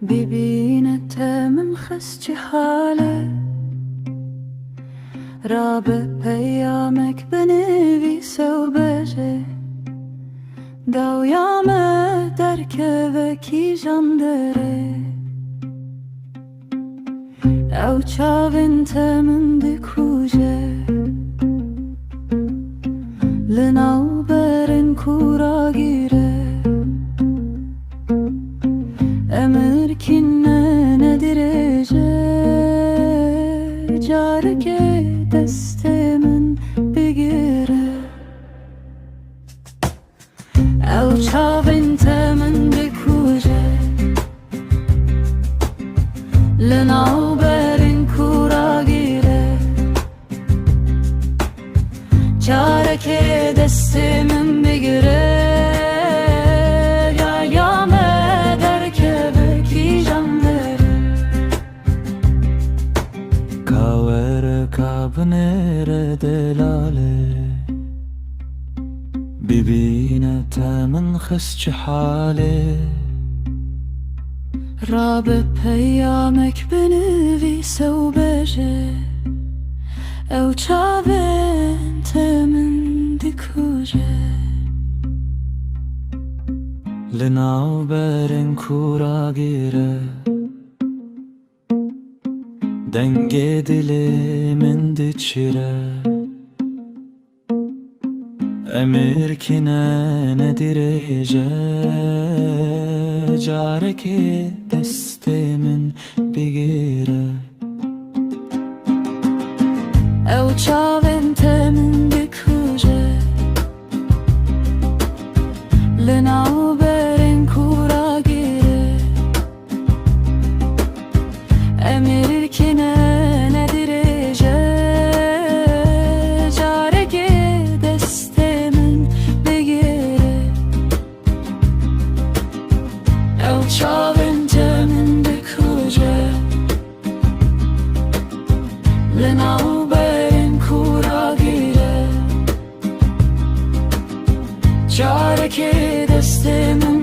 ببینت من خسچی حاله را به پیامک بنویسه و بجه داویامه درکەوێکی ژەندەرێ ئەو چاوێنتە من دکوژێ لەناوبەرن کوڕاگیرێ ئەمرکینە درێژە جارێکێ دەستێ من بگیرە ئەو چاوێنتە من دکوژێ لەناوبەرن کوڕاگیرێ جارێکێ دەستێ من بگیرە Kabnere delale bibinete min xesçi hale را به پیامک بنویسه و بجه ئەو چاوێنتە من دکوژێ لناوبەرن کوڕاگیرە dengê dilê min diçire emirkine nedirêje carekê destê min bigîre ئەو چاوێنتە من دکوژێ لەناوبەرن کوڕاگیرێ ئەمرکینە نەدرێژە جارێکێ دەستێ من بگیرێ ئەو چاوێنتە من دکوژێ لەناوبەرن کوڕاگیرێ جارێکێ دەستێ من